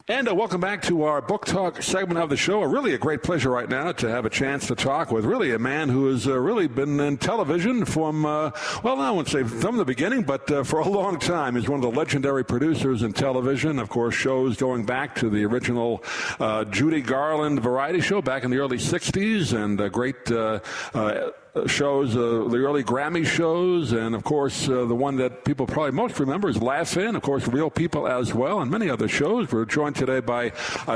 And welcome back to our book talk segment of the show. Really a great pleasure right now to have a chance to talk with really a man who has really been in television from, I wouldn't say from the beginning, but for a long time. He's one of the legendary producers in television. Of course, shows going back to the original Judy Garland variety show back in the early 60s and great shows, the early Grammy shows, and of course the one that people probably most remember is Laugh-In, of course Real People as well, and many other shows. We're joined today by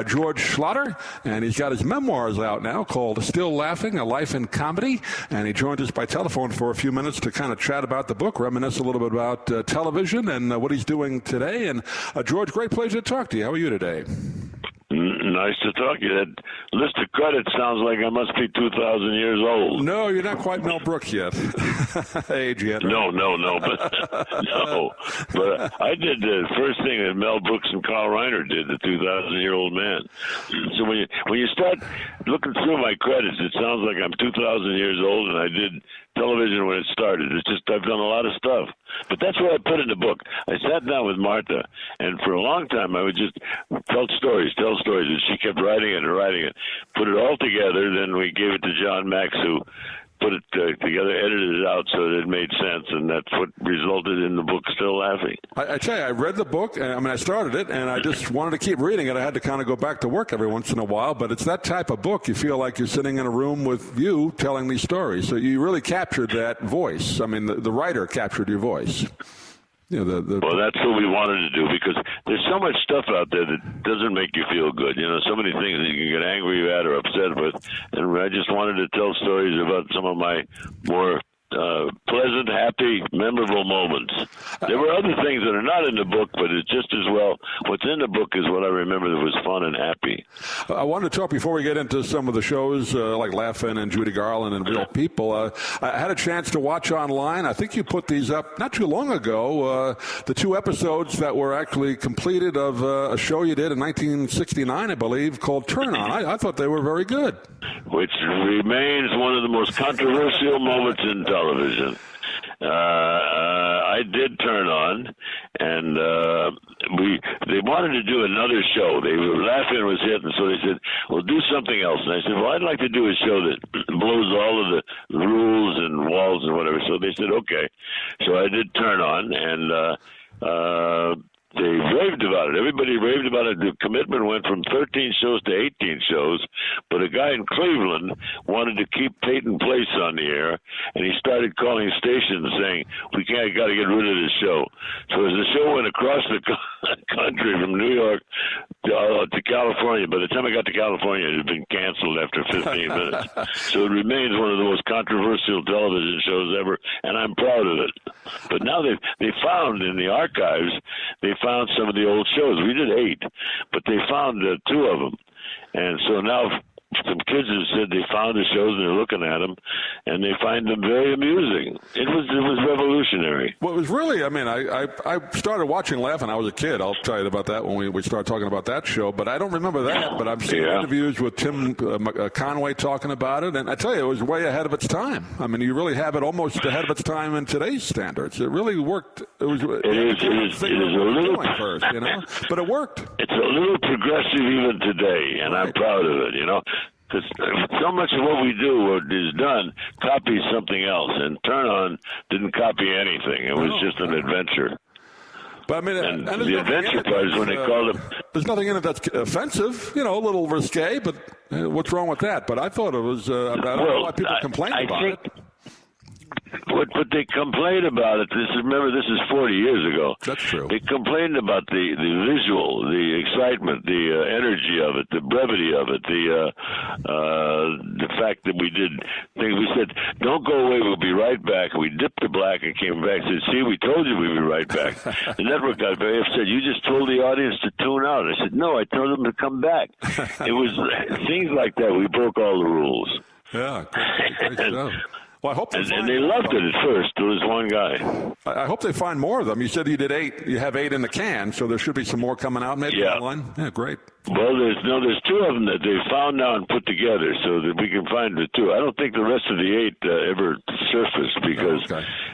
George Schlatter, and he's got his memoirs out now called Still Laughing, A Life in Comedy, and he joined us by telephone for a few minutes to kind of chat about the book, reminisce a little bit about television and what he's doing today. And George, great pleasure to talk to you. How are you today? Nice to talk to you. That list of credits sounds like I must be 2,000 years old. No, you're not quite Mel Brooks yet. Age yet. No, but I did the first thing that Mel Brooks and Carl Reiner did, the 2,000-year-old man. So when you start looking through my credits, it sounds like I'm 2,000 years old, and I did television when it started. It's just I've done a lot of stuff. But that's what I put in the book. I sat down with Martha, and for a long time I would just tell stories, and she kept writing it, put it all together. Then we gave it to John Max, who put it together, edited it out so that it made sense, and that's what resulted in the book Still Laughing. I tell you, I read the book, I started it, and I just wanted to keep reading it. I had to kind of go back to work every once in a while, but it's that type of book. You feel like you're sitting in a room with you telling these stories, so you really captured that voice. I mean, the writer captured your voice. You know, well, that's what we wanted to do, because there's so much stuff out there that doesn't make you feel good. You know, so many things that you can get angry at or upset with. And I just wanted to tell stories about some of my more pleasant, happy, memorable moments. There were other things that are not in the book, but it's just as well. What's in the book is what I remember that was fun and happy. I wanted to talk before we get into some of the shows like Laugh-In and Judy Garland and Real People. I had a chance to watch online. I think you put these up not too long ago, the 2 episodes that were actually completed of a show you did in 1969, I believe, called Turn On. I thought they were very good. Which remains one of the most controversial moments in television. I did Turn On, and they wanted to do another show. They were Laugh-In was hit, and so they said, well, do something else. And I said, well, I'd like to do a show that blows all of the rules and walls and whatever. So they said, okay. So I did Turn On, and they raved about it. Everybody raved about it. The commitment went from 13 shows to 18 shows, but a guy in Cleveland wanted to keep Peyton Place on the air, and he started calling stations saying, got to get rid of this show. So as the show went across the country from New York to California, by the time I got to California, it had been canceled after 15 minutes. So it remains one of the most controversial television shows ever, and I'm proud of it. But now they found in the archives, they found some of the old shows. We did 8, but they found 2 of them. And so now some kids have said they found the shows and they're looking at them, and they find them very amusing. It was revolutionary. Well, it was really, I started watching Laugh-In. I was a kid. I'll tell you about that when we start talking about that show, but I don't remember that. But I've seen interviews with Tim Conway talking about it, and I tell you, it was way ahead of its time. I mean, you really have it almost ahead of its time in today's standards. It really worked. It is a little first, but it worked. It's a little progressive even today, and right. I'm proud of it, Because so much of what we do is done copies something else, and Turn On didn't copy anything. It was just an adventure. But and the adventure part is when they called it. There's nothing in it that's offensive, a little risque, but what's wrong with that? But I thought it was, I don't know why people complain about it. What they complained about it, remember this is 40 years ago. That's true. They complained about the visual, the excitement, the energy of it, the brevity of it, the fact that we did things. We said, don't go away, we'll be right back. We dipped to black and came back and said, see, we told you we'd be right back. The network got very upset. You just told the audience to tune out. I said, no, I told them to come back. It was things like that. We broke all the rules. Yeah, great stuff. Well, I hope and they loved it at first. There was one guy. I hope they find more of them. You said you did 8. You have 8 in the can, so there should be some more coming out maybe online. Yeah, great. Well, there's 2 of them that they found now and put together so that we can find the 2. I don't think the rest of the 8 ever surfaced because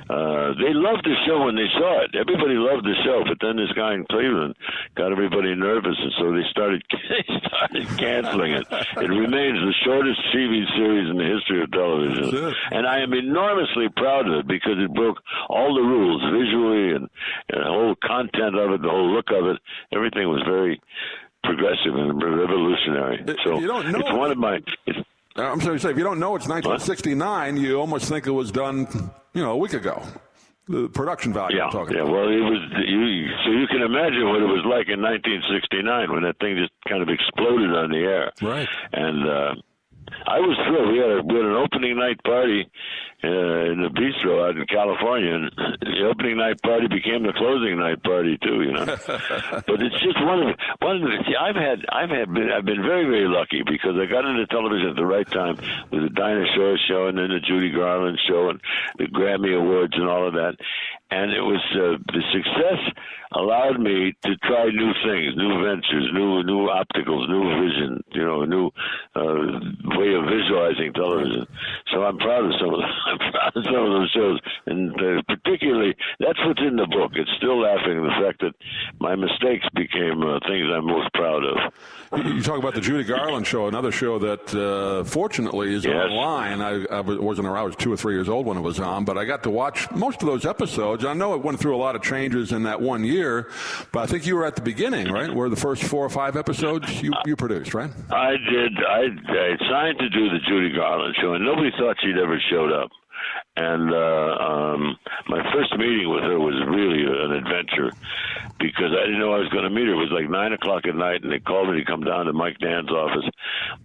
they loved the show when they saw it. Everybody loved the show, but then this guy in Cleveland got everybody nervous, and so they started canceling it. It remains the shortest TV series in the history of television, and I am enormously proud of it because it broke all the rules visually and the whole content of it, the whole look of it. Everything was very progressive and revolutionary. So it's one of my. I'm sorry to say, if you don't know it's 1969, you almost think it was done, a week ago. The production value I'm talking about. Well, it was. So you can imagine what it was like in 1969 when that thing just kind of exploded on the air. Right. And I was thrilled. We had an opening night party in the bistro out in California, and the opening night party became the closing night party too. But it's just one of the. See, I've been very, very lucky because I got into television at the right time with the Dinah Shore show and then the Judy Garland show and the Grammy Awards and all of that. And it was the success allowed me to try new things, new ventures, new opticals, new vision, new way of visualizing television. So I'm proud of some of those shows, and particularly that's what's in the book. It's still laughing at the fact that my mistakes became things I'm most proud of. You talk about the Judy Garland show, another show that fortunately is online. I wasn't around. I was 2 or 3 years old when it was on, but I got to watch most of those episodes. I know it went through a lot of changes in that 1 year, but I think you were at the beginning, right? Where the first 4 or 5 episodes you produced, right? I did. I signed to do the Judy Garland show, and nobody thought she'd ever showed up. And my first meeting with her was really an adventure because I didn't know I was going to meet her. It was like 9 o'clock at night, and they called me to come down to Mike Dan's office.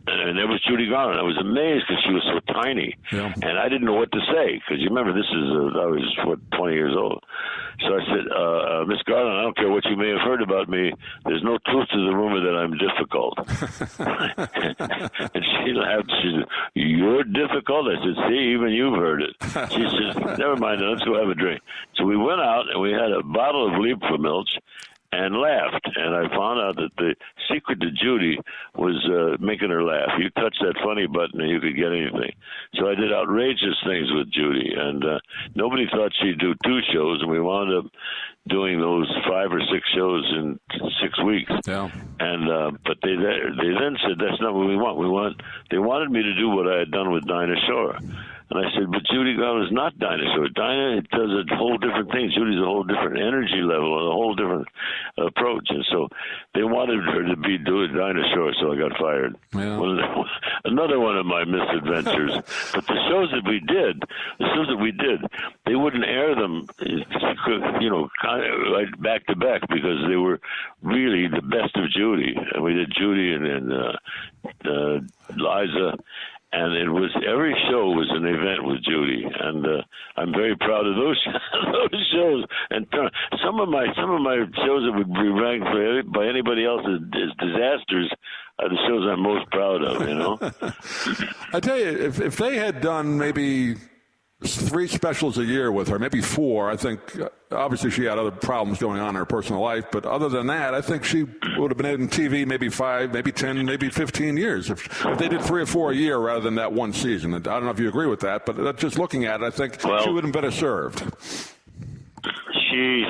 And there was Judy Garland. I was amazed because she was so tiny. Yeah. And I didn't know what to say because you remember I was 20 years old. So I said, Miss Garland, I don't care what you may have heard about me. There's no truth to the rumor that I'm difficult. And she laughed. She said, you're difficult? I said, see, even you've heard it. She said, never mind, let's go have a drink. So we went out and we had a bottle of Liebfraumilch and laughed. And I found out that the secret to Judy was making her laugh. You touch that funny button and you could get anything. So I did outrageous things with Judy. And nobody thought she'd do 2 shows, and we wound up doing those 5 or 6 shows in 6 weeks. Yeah. And but they then said, that's not what we want. They wanted me to do what I had done with Dinah Shore. And I said, but Judy Garland is not Dinah Shore. Dinah does a whole different thing. Judy's a whole different energy level and a whole different approach. And so they wanted her to be doing Dinah Shore, so I got fired. Yeah. Another one of my misadventures. But the shows that we did, they wouldn't air them, back to back because they were really the best of Judy. And we did Judy and Liza. And every show was an event with Judy, and I'm very proud of those shows. And some of my shows that would be ranked by anybody else as disasters are the shows I'm most proud of. I tell you, if they had done maybe 3 specials a year with her, maybe 4. I think obviously she had other problems going on in her personal life, but other than that, I think she would have been in TV maybe 5, maybe 10, maybe 15 years if they did 3 or 4 a year rather than that one season. I don't know if you agree with that, but just looking at it, I think she would have been better served. She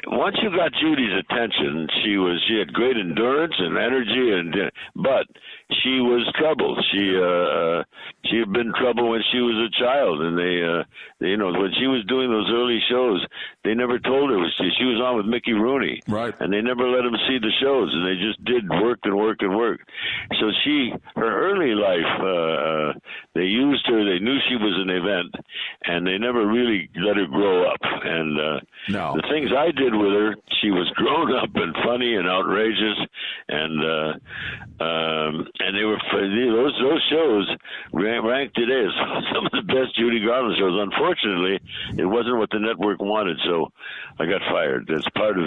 once you got Judy's attention, she had great endurance and energy, but she was troubled. She had been troubled when she was a child, and they when she was doing those early shows, they never told her she was on with Mickey Rooney, right? And they never let them see the shows, and they just did work and work and work. So her early life, they used her. They knew she was an event, and they never really let her grow up. And the things I did with her, she was grown up and funny and outrageous, and they were those shows ranked today as some of the best Judy Garland shows. Unfortunately, it wasn't what the network wanted, so I got fired. That's part of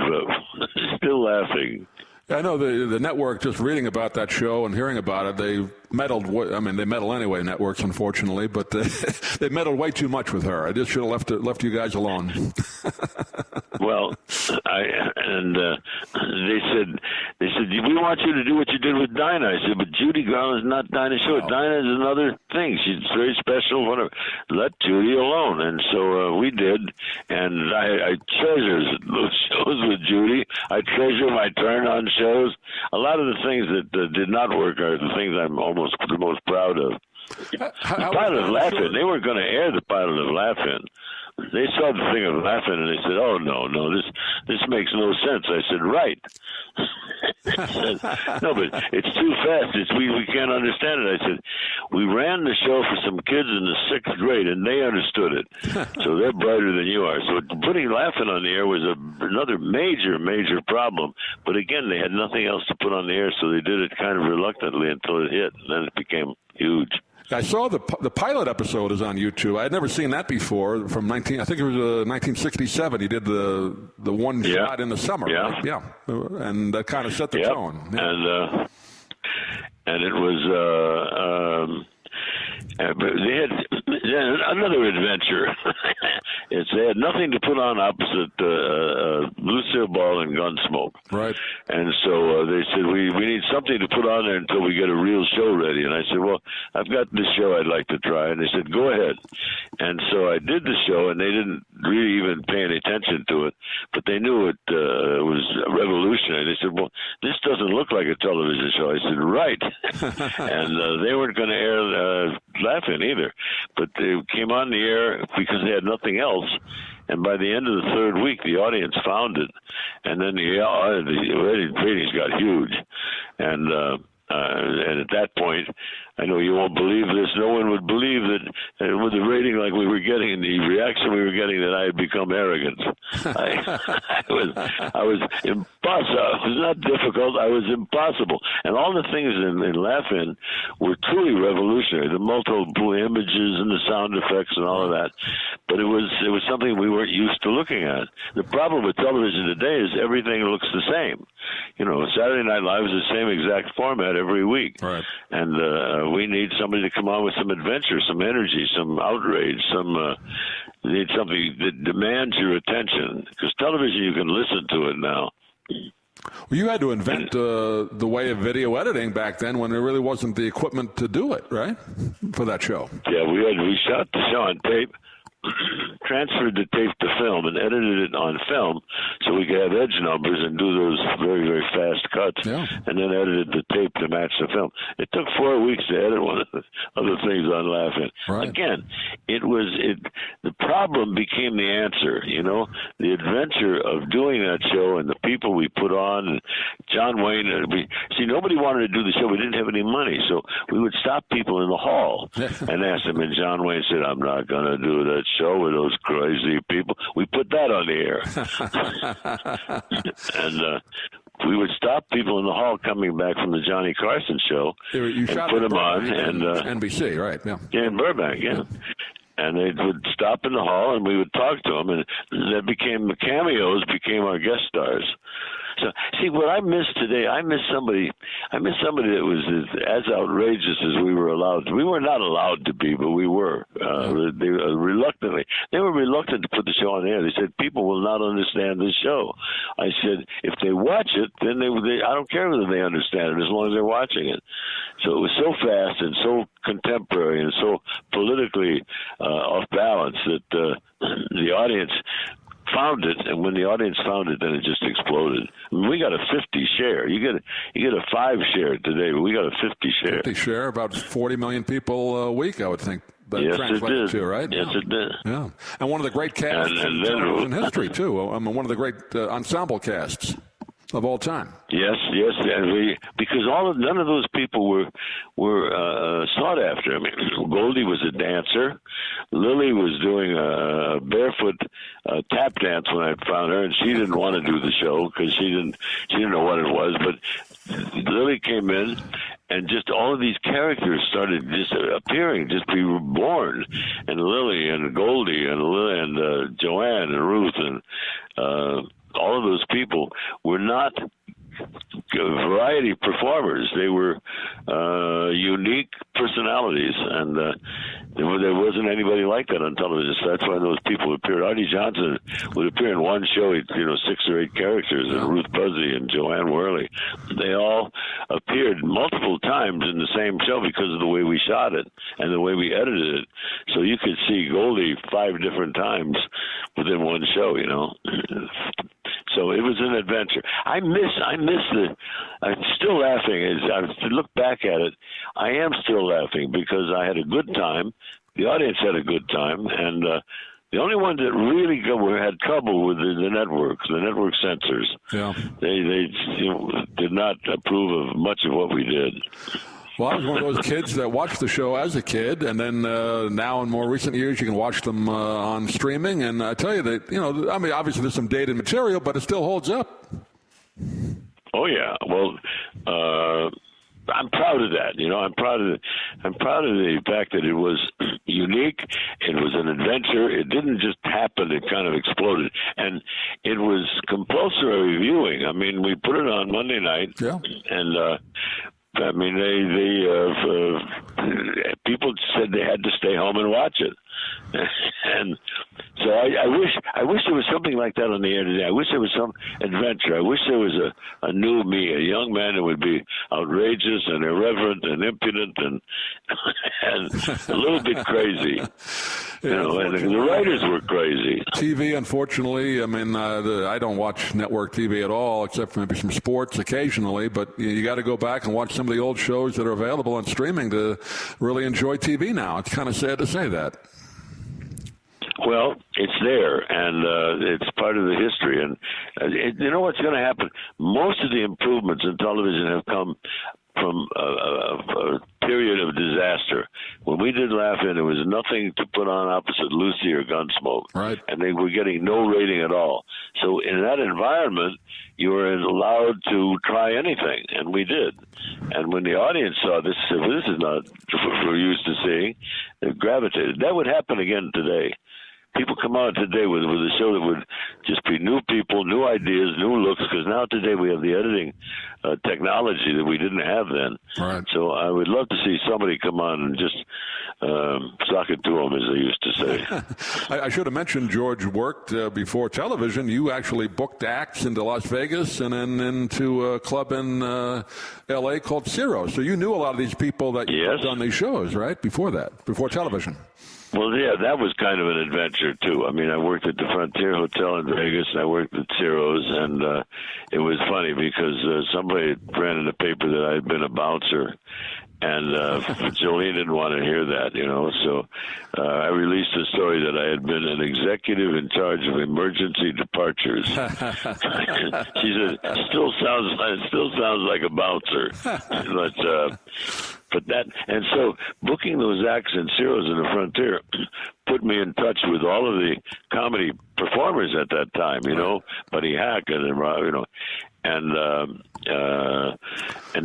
still laughing. I know the network, just reading about that show and hearing about it, they meddled. I mean, they meddle anyway, networks, unfortunately, but they meddled way too much with her. I just should have left you guys alone. Well, they said they said, we want you to do what you did with Dinah. I said, but Judy Garland's not Dinah Shore. No. Dinah is another thing. She's very special. Whatever. Let Judy alone. And so we did. And I treasure those shows with Judy. I treasure my turn on shows. A lot of the things that did not work are the things I'm almost the most proud of. The pilot of Laugh-In, they weren't going to air the pilot of Laugh-In. They saw the thing of Laugh-In and they said, "Oh no, this makes no sense." I said, "Right." I said, "No, but it's too fast. We can't understand it." I said, "We ran the show for some kids in the 6th grade and they understood it, so they're brighter than you are." So putting Laugh-In on the air was another major problem. But again, they had nothing else to put on the air, so they did it kind of reluctantly until it hit, and then it became huge. I saw the pilot episode is on YouTube. I had never seen that before. From I think it was 1967. He did the one shot in the summer. Yeah, right? Yeah, and that kind of set the tone. Yeah. And it was. They had another adventure. They had nothing to put on opposite Lucille Ball and Gunsmoke. Right. And so they said, we need something to put on there until we get a real show ready. And I said, well, I've got this show I'd like to try. And they said, go ahead. And so I did the show, and they didn't really even pay any attention to it, but they knew it was revolutionary. They said, well, this doesn't look like a television show. I said, right. And they weren't going to air Laugh-In either, but they came on the air because they had nothing else. And by the end of the 3rd week, the audience found it, and then the ratings got huge. And at that point, I know you won't believe this. No one would believe that with the rating like we were getting and the reaction we were getting, that I had become arrogant. I was impossible. It was not difficult. I was impossible. And all the things in Laugh-In were truly revolutionary. The multiple images and the sound effects and all of that. But it was something we weren't used to looking at. The problem with television today is everything looks the same. You know, Saturday Night Live is the same exact format every week. Right. And we need somebody to come on with some adventure, some energy, some outrage, we need something that demands your attention. Because television, you can listen to it now. Well, you had to invent the way of video editing back then when there really wasn't the equipment to do it, right, for that show? Yeah, we shot the show on tape, transferred the tape to film, and edited it on film so we could have edge numbers and do those very, very fast cuts, and then edited the tape to match the film. It took 4 weeks to edit one of the other things on Laugh-In. Right. Again, the problem became the answer, you know, the adventure of doing that show and the people we put on, and John Wayne. Nobody wanted to do the show. We didn't have any money, so we would stop people in the hall and ask them, and John Wayne said, "I'm not going to do that show with those crazy people." We put that on the air. And we would stop people in the hall coming back from the Johnny Carson show and put them on. And NBC, right? Yeah, in Burbank, And they would stop in the hall, and we would talk to them, and that became cameos, became our guest stars. So, see, what I miss today, I miss somebody that was as outrageous as we were allowed to. We were not allowed to be, but we were. They were reluctant to put the show on the air. They said, people will not understand this show. I said, if they watch it, then I don't care whether they understand it, as long as they're watching it. So it was so fast and so contemporary and so politically off balance that the audience found it, and when the audience found it, then it just exploded. I mean, we got a 50 share. You get a 5 share today, but we got a 50 share. 50 share, about 40 million people a week, I would think. Yes, it did. To, right? Yes, it did. Yeah, and one of the great casts in television history too. One of the great ensemble casts of all time. Yes, and because none of those people were sought after. I mean, Goldie was a dancer. Lily was doing a barefoot tap dance when I found her, and she didn't want to do the show because she didn't know what it was. But Lily came in, and just all of these characters started just appearing, just be born. And Lily and Goldie and Joanne and Ruth and all of those people were not variety performers. They were unique personalities, and there wasn't anybody like that on television. So that's why those people appeared. Artie Johnson would appear in one show, 6 or 8 characters, and Ruth Buzzy and Joanne Worley. They all appeared multiple times in the same show because of the way we shot it and the way we edited it. So you could see Goldie 5 different times within one show, So it was an adventure. I'm still laughing. As I look back at it, I am still laughing because I had a good time. The audience had a good time, and the only ones that really had trouble with the network censors. Yeah, they did not approve of much of what we did. Well, I was one of those kids that watched the show as a kid, and then now in more recent years, you can watch them on streaming. And I tell you that, obviously there's some dated material, but it still holds up. Oh yeah, well, I'm proud of that. I'm proud of the fact that it was unique. It was an adventure. It didn't just happen. It kind of exploded, and it was compulsory viewing. I mean, we put it on Monday night, and. People said they had to stay home and watch it, and so I wish there was something like that on the air today. I wish there was some adventure. I wish there was a new me, a young man who would be outrageous and irreverent and impudent and a little bit crazy. And the writers were crazy. TV, unfortunately, I don't watch network TV at all, except for maybe some sports occasionally, but you got to go back and watch some of the old shows that are available on streaming to really enjoy TV now. It's kind of sad to say that. Well, it's there, and it's part of the history. And you know what's going to happen? Most of the improvements in television have come from a period of disaster. When we did Laugh In, there was nothing to put on opposite Lucy or Gunsmoke. Right. And they were getting no rating at all. So in that environment, you were allowed to try anything, and we did. And when the audience saw this, said, well, this is not what we're used to seeing, they gravitated. That would happen again today. People come out today with a show that would just be new people, new ideas, new looks, because now today we have the editing technology that we didn't have then. Right. So I would love to see somebody come on and just sock it to them, as they used to say. I should have mentioned George worked before television. You actually booked acts into Las Vegas and then into a club in L.A. called Ciro. So you knew a lot of these people that you booked on these shows, right, before television. Well, yeah, that was kind of an adventure, too. I mean, I worked at the Frontier Hotel in Vegas, and I worked at Ciro's, and it was funny because somebody ran in the paper that I had been a bouncer, and Jolene didn't want to hear that, so I released a story that I had been an executive in charge of emergency departures. She said, it still sounds like a bouncer, but that, and so booking those acts in Ciro's in the Frontier put me in touch with all of the comedy performers at that time, Buddy Hackett and and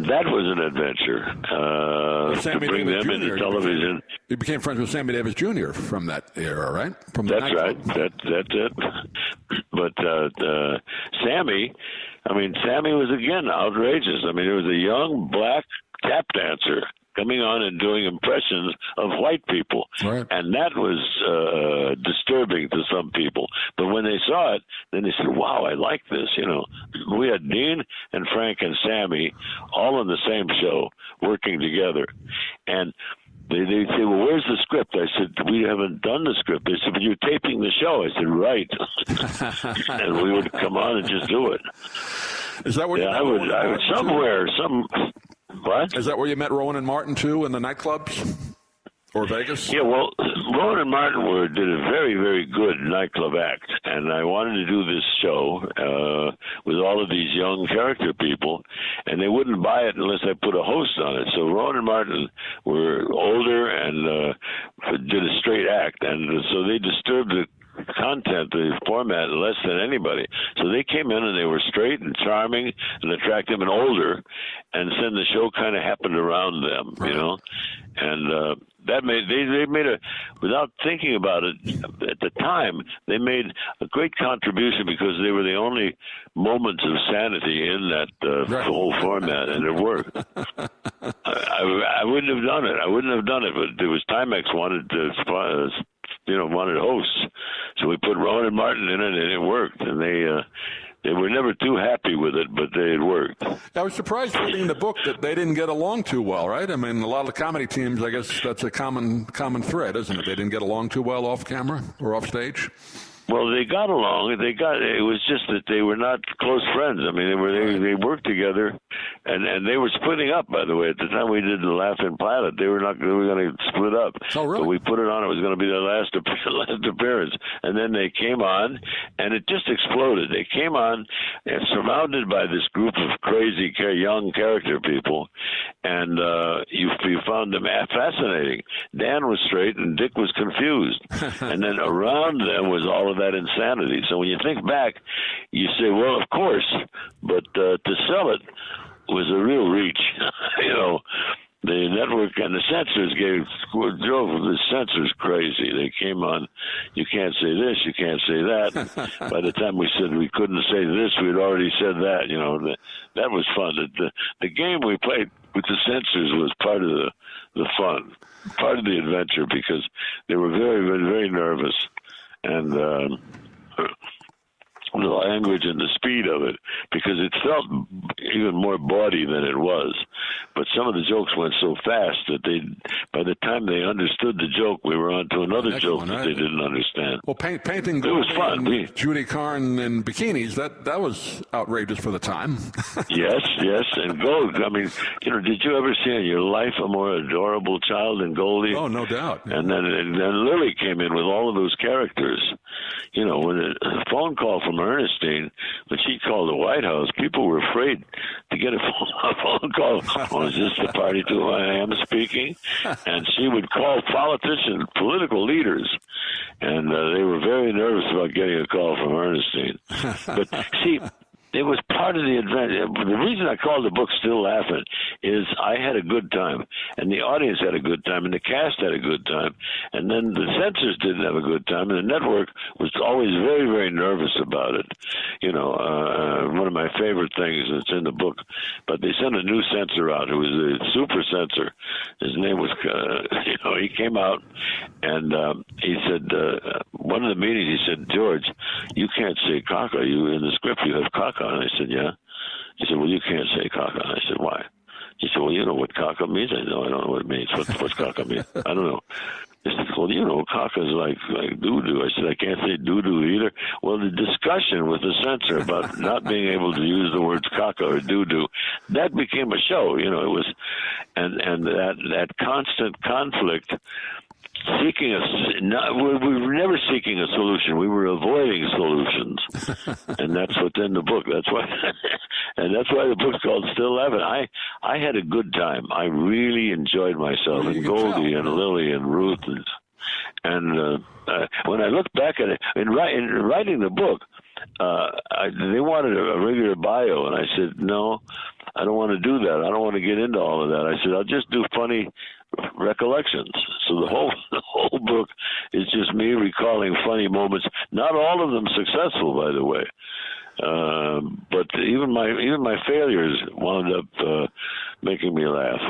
that was an adventure to bring them into television. You became friends with Sammy Davis Jr. from that era, right? That's right. That's it. But Sammy was again outrageous. It was a young black tap dancer coming on and doing impressions of white people. Right. And that was disturbing to some people. But when they saw it, then they said, wow, I like this. We had Dean and Frank and Sammy all on the same show working together. And they say, well, where's the script? I said, we haven't done the script. They said, but you're taping the show. I said, right. And we would come on and just do it. Is that what I would somewhere, what? Is that where you met Rowan and Martin, too, in the nightclubs? Or Vegas? Yeah, well, Rowan and Martin did a very, very good nightclub act, and I wanted to do this show with all of these young character people, and they wouldn't buy it unless I put a host on it. So Rowan and Martin were older and did a straight act, and so they disturbed content, the format, less than anybody. So they came in and they were straight and charming and attractive and older, and then the show kind of happened around them, you know, and that made they made a, without thinking about it at the time, they made a great contribution because they were the only moments of sanity in that whole format, and it worked. I wouldn't have done it. I wouldn't have done it, but there was Timex wanted to, wanted hosts, so we put Rowan and Martin in it, and it worked. And they were never too happy with it, but it worked. I was surprised reading the book that they didn't get along too well, right? I mean, a lot of the comedy teams, I guess that's a common thread, isn't it? They didn't get along too well off camera or off stage. Well, they got along. It was just that they were not close friends. I mean, they worked together, and they were splitting up. By the way, at the time we did the Laugh-In pilot, they were going to split up. Oh, really? So we put it on. It was going to be their last appearance, and then they came on, and it just exploded. They came on, and surrounded by this group of crazy young character people, and you found them fascinating. Dan was straight, and Dick was confused, and then around them was all of that insanity. So when you think back, you say, well, of course, but to sell it was a real reach. The network and the censors drove the censors crazy. They came on, you can't say this, you can't say that. By the time we said we couldn't say this, we'd already said that. That was fun. The game we played with the censors was part of the fun, part of the adventure, because they were very, very, very nervous. And the language and the speed of it, because it felt even more bawdy than it was. But some of the jokes went so fast that by the time they understood the joke, we were on to another joke that they didn't understand. Well, painting it was fun. Judy Carn in bikinis, that was outrageous for the time. Yes, and Gold. I mean, did you ever see in your life a more adorable child than Goldie? Oh, no doubt. Yeah. And then Lily came in with all of those characters. When a phone call from Ernestine, when she called the White House, people were afraid to get a phone call. Oh, is this the party to whom I am speaking? And she would call politicians, political leaders, and they were very nervous about getting a call from Ernestine. But see, it was part of the adventure. The reason I called the book Still Laughing is I had a good time, and the audience had a good time, and the cast had a good time, and then the censors didn't have a good time, and the network was always very, very nervous about it. One of my favorite things that's in the book, but they sent a new censor out who was a super censor. His name was, he came out, and he said, one of the meetings, he said, George, you can't say caca. In the script you have caca. And I said, yeah. He said, well, you can't say caca. And I said, why? He said, well, you know what caca means? I said, no, I don't know what it means. What's caca mean? I don't know. He said, well, caca is like doo-doo. I said, I can't say doo-doo either. Well, the discussion with the censor about not being able to use the words caca or doo-doo, that became a show. It was, and that constant conflict, we were never seeking a solution. We were avoiding solutions, and that's what's in the book. That's why, and that's why the book's called Still Laughing. I had a good time. I really enjoyed myself, and Goldie and Lily and Ruth, and when I look back at it, in writing the book, they wanted a regular bio, and I said, no, I don't want to do that. I don't want to get into all of that. I said, I'll just do funny recollections. So the whole book is just me recalling funny moments. Not all of them successful, by the way. But even my failures wound up making me laugh.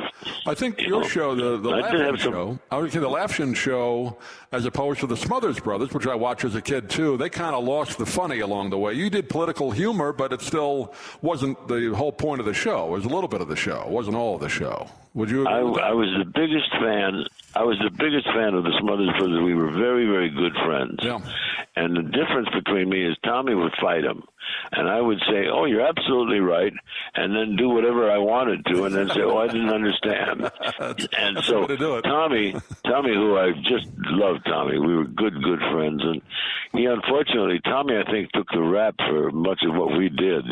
I think your show, the Laugh-In show, as opposed to the Smothers Brothers, which I watched as a kid too, they kind of lost the funny along the way. You did political humor, but it still wasn't the whole point of the show. It was a little bit of the show. It wasn't all of the show. Would you agree with that? I was the biggest fan. I was the biggest fan of the Smothers Brothers. We were very, very good friends. Yeah. And the difference between me is Tommy would fight him. And I would say, oh, you're absolutely right, and then do whatever I wanted to, and then say, oh, I didn't understand. And so Tommy Tommy, who I just loved Tommy. We were good friends. And he, unfortunately, Tommy, I think, took the rap for much of what we did,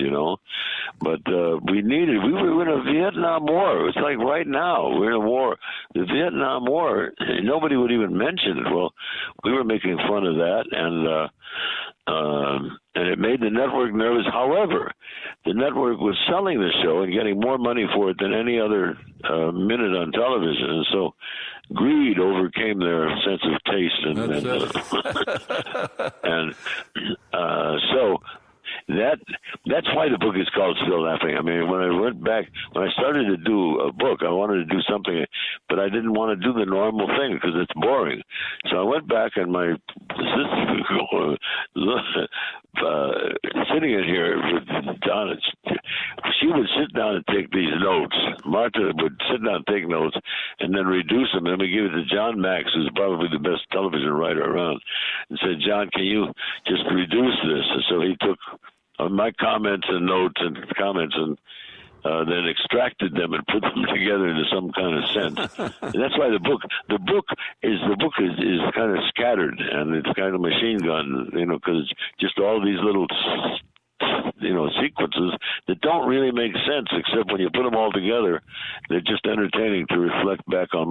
But we were in a Vietnam War. It's like right now, we're in a war. The Vietnam War, nobody would even mention it. Well, we were making fun of that, and it made the network nervous. However, the network was selling the show and getting more money for it than any other minute on television. And so greed overcame their sense of taste. So that's why the book is called Still Laughing. I mean, when I started to do a book, I wanted to do something, but I didn't want to do the normal thing because it's boring. So I went back, and my sister, sitting in here with Donna, she would sit down and take these notes. Martha would sit down and take notes and then reduce them. And then we give it to John Max, who's probably the best television writer around, and said, "John, can you just reduce this?" And so he took my comments and notes and comments and then extracted them and put them together into some kind of sense. And that's why the book is kind of scattered, and it's kind of machine gun, because it's just all these little sequences that don't really make sense, except when you put them all together, they're just entertaining to reflect back on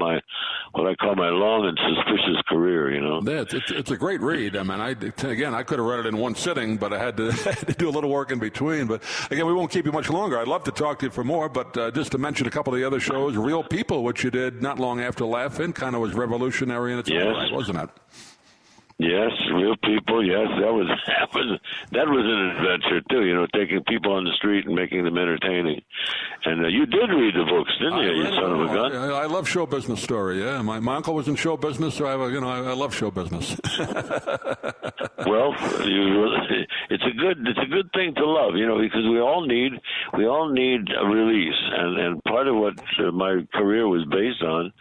what I call my long and suspicious career. Yeah, it's a great read. I mean, I could have read it in one sitting, but I had to do a little work in between. But again, we won't keep you much longer. I'd love to talk to you for more, but just to mention a couple of the other shows, Real People, which you did not long after Laugh-In, kind of was revolutionary in its own right, wasn't it? Yes, Real People. Yes, that was an adventure too. Taking people on the street and making them entertaining. And you did read the books, didn't you? You son of a gun. I love show business story. Yeah, my uncle was in show business, so I love show business. Well, it's a good thing to love, because we all need a release, and part of what my career was based on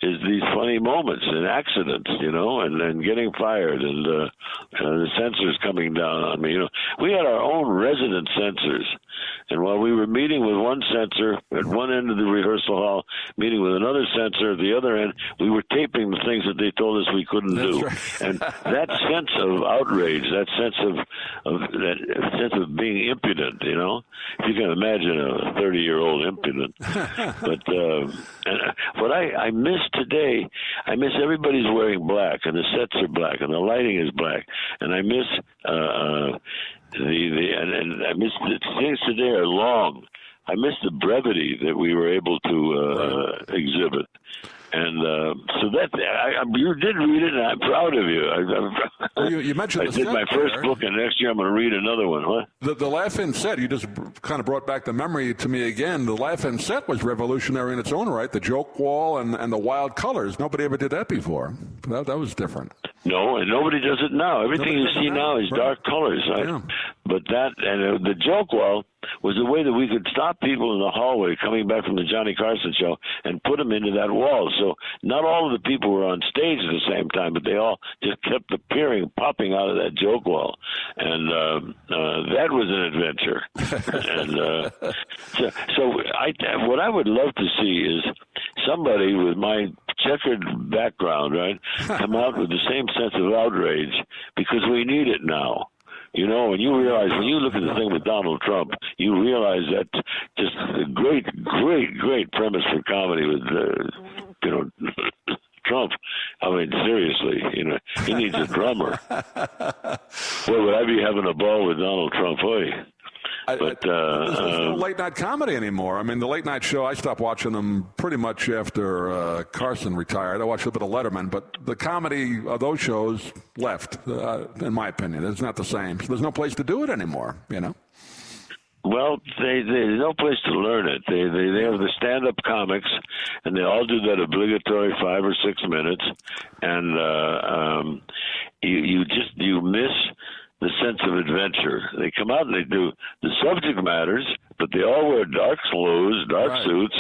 is these funny moments and accidents, and getting fired. And the censors coming down on me. We had our own resident censors, and while we were meeting with one censor at one end of the rehearsal hall, meeting with another censor at the other end, we were taping the things that they told us we couldn't do. Right. And that sense of outrage, that sense of being impudent, if you can imagine a 30-year-old impudent. But what I miss today, I miss everybody's wearing black, and the sets are black, and the lighting is black, and I miss and I miss the things today are long. I miss the brevity that we were able to exhibit. And so you did read it, and I'm proud of you. You mentioned I did my first book, and next year I'm going to read another one. What? The Laugh-In set, you just kind of brought back the memory to me again. The Laugh-In set was revolutionary in its own right. The joke wall and the wild colors. Nobody ever did that before. That was different. No, and nobody does it now. Everything you see now is dark colors, right? Yeah. But the joke wall was a way that we could stop people in the hallway coming back from the Johnny Carson show and put them into that wall. So not all of the people were on stage at the same time, but they all just kept appearing, popping out of that joke wall. And that was an adventure. And what I would love to see is somebody with my checkered background, right, come out with the same sense of outrage, because we need it now. And you realize, when you look at the thing with Donald Trump, you realize that just a great, great, great premise for comedy with, Trump. I mean, seriously, he needs a drummer. Boy, would I be having a ball with Donald Trump, boy. But there's no late night comedy anymore. I mean, the late night show, I stopped watching them pretty much after Carson retired. I watched a bit of Letterman, but the comedy of those shows left, in my opinion. It's not the same. So there's no place to do it anymore, Well, there's no place to learn it. They have the stand-up comics, and they all do that obligatory 5 or 6 minutes, and you miss the sense of adventure. They come out and they do the subject matters, but they all wear dark clothes, dark suits,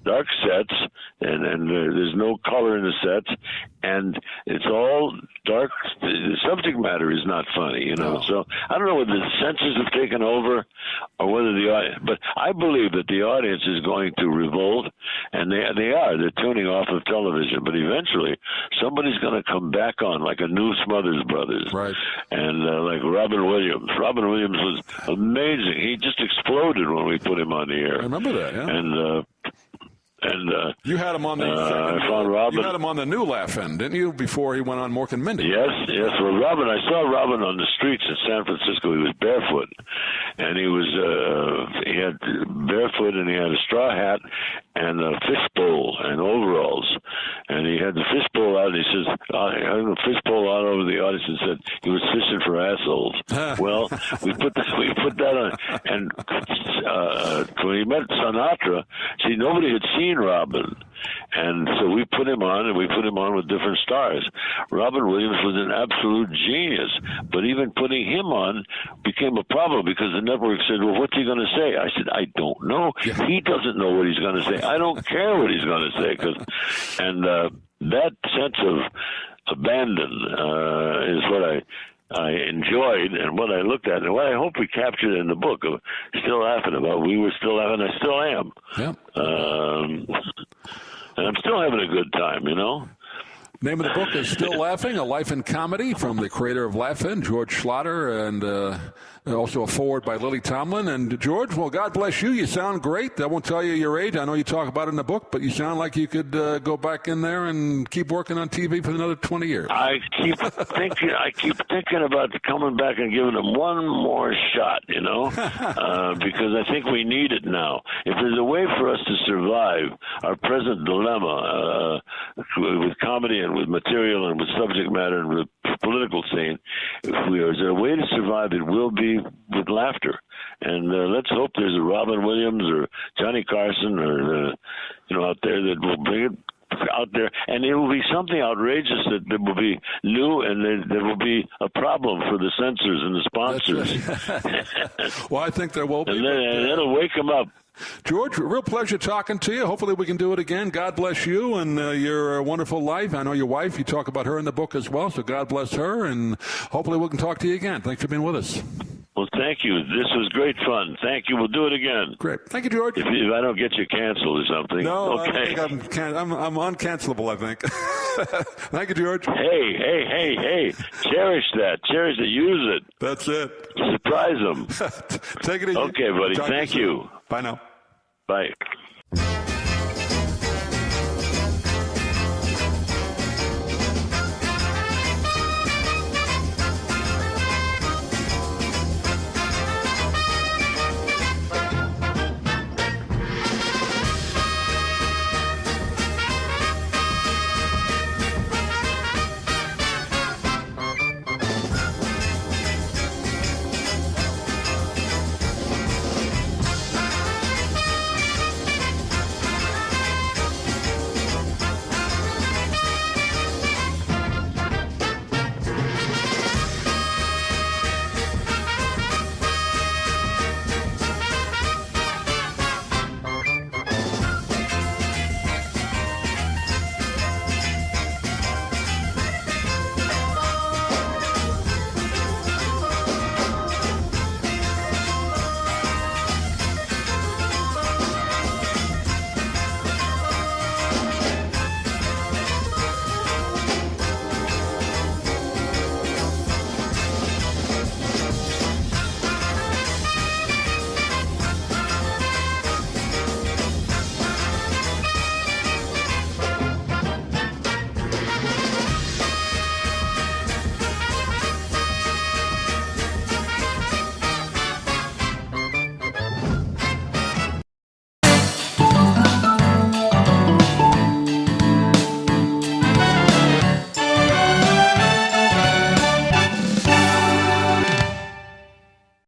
dark sets, and there's no color in the sets, and it's all dark. The subject matter is not funny, you know. No. So I don't know whether the censors have taken over or whether the audience, but I believe that the audience is going to revolt, and they are. They're tuning off of television, but eventually somebody's going to come back on, like a new Smothers Brothers, right? And like Robin Williams. Robin Williams was amazing. He just exploded when we put him on the air. I remember that. Yeah. And you had him on the I found Robin. You had him on the new Laugh In, didn't you? Before he went on Mork and Mindy. Yes. Well, Robin, I saw Robin on the streets in San Francisco. He was barefoot, and he had barefoot, and he had a straw hat and a fishbowl and overalls, and he had the fishbowl out. And he says, "I had the fishbowl out over the audience," and said he was fishing for assholes. Well, we put that on, and when he met Sinatra, see, nobody had seen Robin, and so we put him on, and we put him on with different stars. Robin Williams was an absolute genius, but even putting him on became a problem because the network said, "Well, what's he going to say?" I said, "I don't know. He doesn't know what he's going to say. I don't care what he's going to say." And that sense of abandon is what I enjoyed and what I looked at and what I hope we captured in the book of Still Laughing About. We were still laughing. I still am. Yeah. And I'm still having a good time, you know. Name of the book is Still Laughing, A Life in Comedy, from the creator of Laugh In, George Schlatter, and also a foreword by Lily Tomlin. And George, well, God bless you. You sound great. I won't tell you your age. I know you talk about it in the book, but you sound like you could go back in there and keep working on TV for another 20 years. I keep thinking about coming back and giving them one more shot, you know, because I think we need it now. If there's a way for us to survive our present dilemma with comedy and with material and with subject matter and with political scene, is there a way to survive, it will be with laughter. And let's hope there's a Robin Williams or Johnny Carson or out there that will bring it out there, and it will be something outrageous that will be new, and there will be a problem for the censors and the sponsors. Well, I think there will be. And then it'll wake them up. George, real pleasure talking to you. Hopefully we can do it again. God bless you and your wonderful life. I know your wife. You talk about her in the book as well, so God bless her, and hopefully we can talk to you again. Thanks for being with us. Well, thank you. This was great fun. Thank you. We'll do it again. Great. Thank you, George. If I don't get you canceled or something. No, okay. I think I'm uncancelable, I think. Thank you, George. Hey. Cherish that. Cherish it. Use it. That's it. Surprise them. Take it easy. Okay, buddy. Thank you. Bye now. Bye.